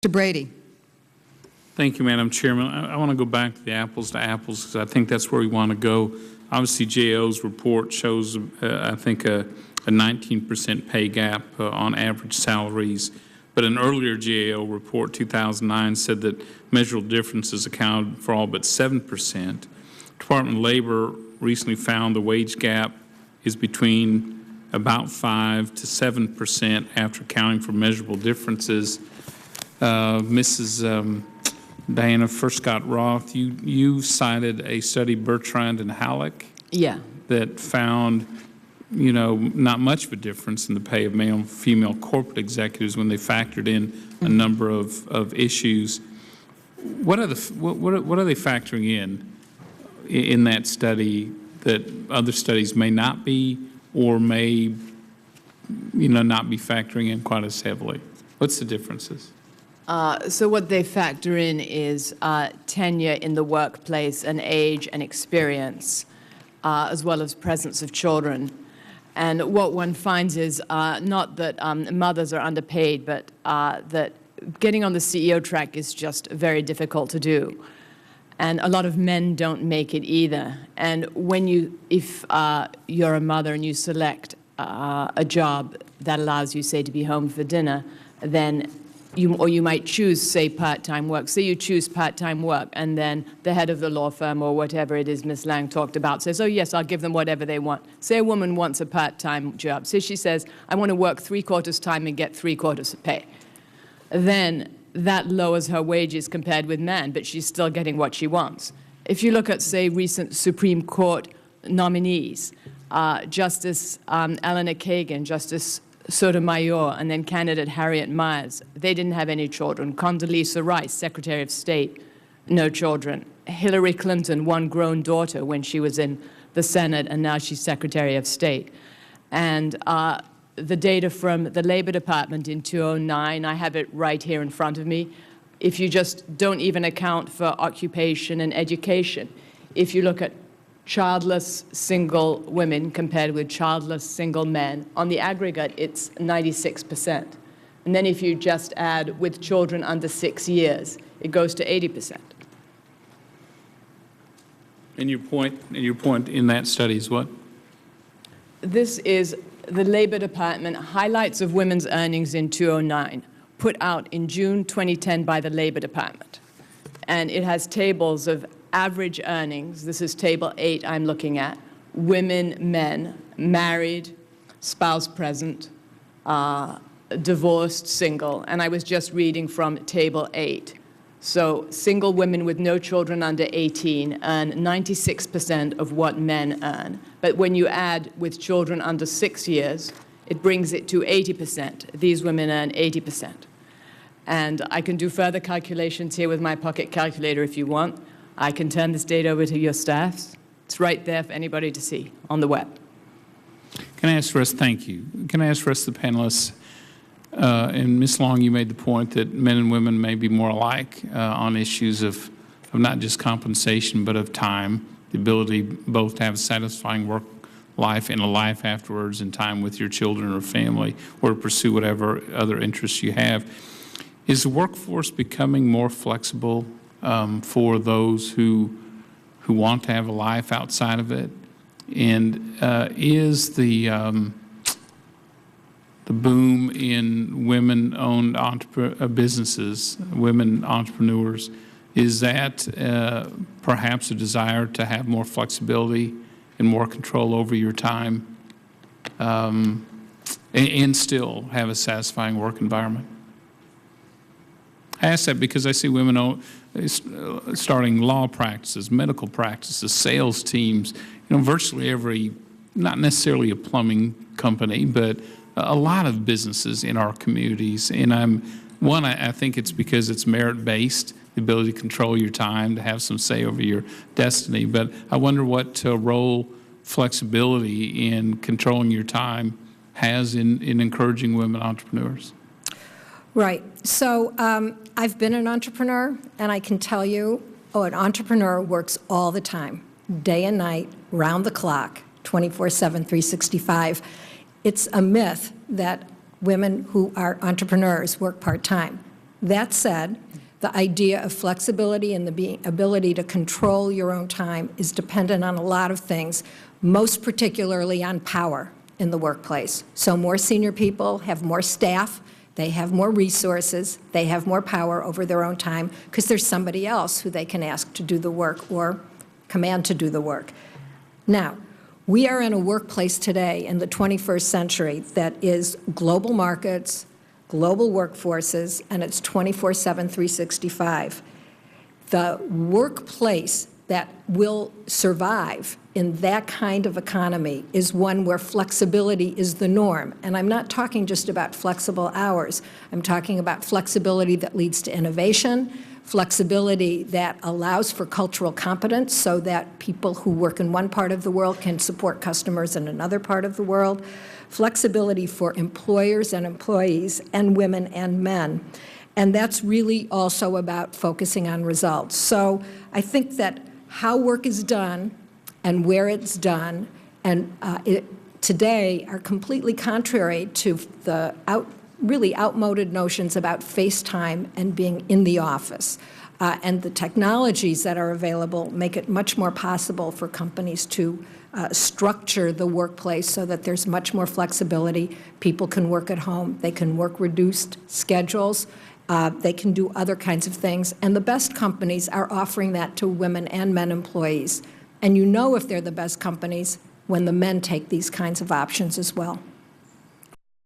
Mr. Brady. Thank you, Madam Chairman. I want to go back to the apples because I think that's where we want to go. Obviously, GAO's report shows, I think, a 19% pay gap on average salaries. But an earlier GAO report, 2009, said that measurable differences accounted for all but 7%. Department of Labor recently found the wage gap is between about 5 to 7% after accounting for measurable differences. Mrs. Diana Scott-Roth, you cited a study, Bertrand and Halleck, that found, not much of a difference in the pay of male and female corporate executives when they factored in a number of issues. What are they factoring in that study that other studies may not be, or may not be factoring in quite as heavily? What's the differences? So what they factor in is tenure in the workplace and age and experience, as well as presence of children. And what one finds is not that mothers are underpaid, but that getting on the CEO track is just very difficult to do. And a lot of men don't make it either. And if you're a mother and you select a job that allows you, say, to be home for dinner, then you might choose, say, part-time work. Say you choose part-time work, and then the head of the law firm or whatever it is Ms. Lang talked about says, oh, yes, I'll give them whatever they want. Say a woman wants a part-time job. Say she says, I want to work 3/4 time and get 3/4 pay. Then that lowers her wages compared with men, but she's still getting what she wants. If you look at, say, recent Supreme Court nominees, Justice Eleanor Kagan, Justice Sotomayor, and then candidate Harriet Miers, they didn't have any children. Condoleezza Rice, Secretary of State, no children. Hillary Clinton, one grown daughter when she was in the Senate, and now she's Secretary of State. And the data from the Labor Department in 2009, I have it right here in front of me. If you just don't even account for occupation and education, if you look at childless single women compared with childless single men, on the aggregate, it's 96%. And then if you just add with children under 6 years, it goes to 80%. And your point in that study is what? This is the Labor Department highlights of women's earnings in 2009, put out in June 2010 by the Labor Department. And it has tables of average earnings. This is table 8 I'm looking at. Women, men, married, spouse present, divorced, single. And I was just reading from table 8. So single women with no children under 18 earn 96% of what men earn. But when you add with children under 6 years, it brings it to 80%. These women earn 80%. And I can do further calculations here with my pocket calculator if you want. I can turn this data over to your staffs. It's right there for anybody to see on the web. Can I ask for us, thank you. Can I ask for us, the panelists, and Ms. Long, you made the point that men and women may be more alike on issues of not just compensation, but of time, the ability both to have a satisfying work life and a life afterwards and time with your children or family, or to pursue whatever other interests you have. Is the workforce becoming more flexible for those who want to have a life outside of it? And is the boom in women-owned businesses, women entrepreneurs, is that perhaps a desire to have more flexibility and more control over your time and still have a satisfying work environment? I ask that because I see women starting law practices, medical practices, sales teams, virtually every, not necessarily a plumbing company, but a lot of businesses in our communities. And I think it's because it's merit-based, the ability to control your time, to have some say over your destiny. But I wonder what role flexibility in controlling your time has in encouraging women entrepreneurs. Right. So I've been an entrepreneur, and I can tell you, an entrepreneur works all the time, day and night, round the clock, 24/7, 365. It's a myth that women who are entrepreneurs work part-time. That said, the idea of flexibility and the ability to control your own time is dependent on a lot of things, most particularly on power in the workplace. So more senior people have more staff, they have more resources, they have more power over their own time because there's somebody else who they can ask to do the work or command to do the work. Now, we are in a workplace today in the 21st century that is global markets, global workforces, and it's 24/7, 365. The workplace that will survive in that kind of economy is one where flexibility is the norm. And I'm not talking just about flexible hours. I'm talking about flexibility that leads to innovation, flexibility that allows for cultural competence so that people who work in one part of the world can support customers in another part of the world, flexibility for employers and employees and women and men. And that's really also about focusing on results. So I think that how work is done and where it's done and today are completely contrary to the really outmoded notions about face time and being in the office. And the technologies that are available make it much more possible for companies to structure the workplace so that there's much more flexibility. People can work at home. They can work reduced schedules. They can do other kinds of things. And the best companies are offering that to women and men employees. And you know if they're the best companies when the men take these kinds of options as well.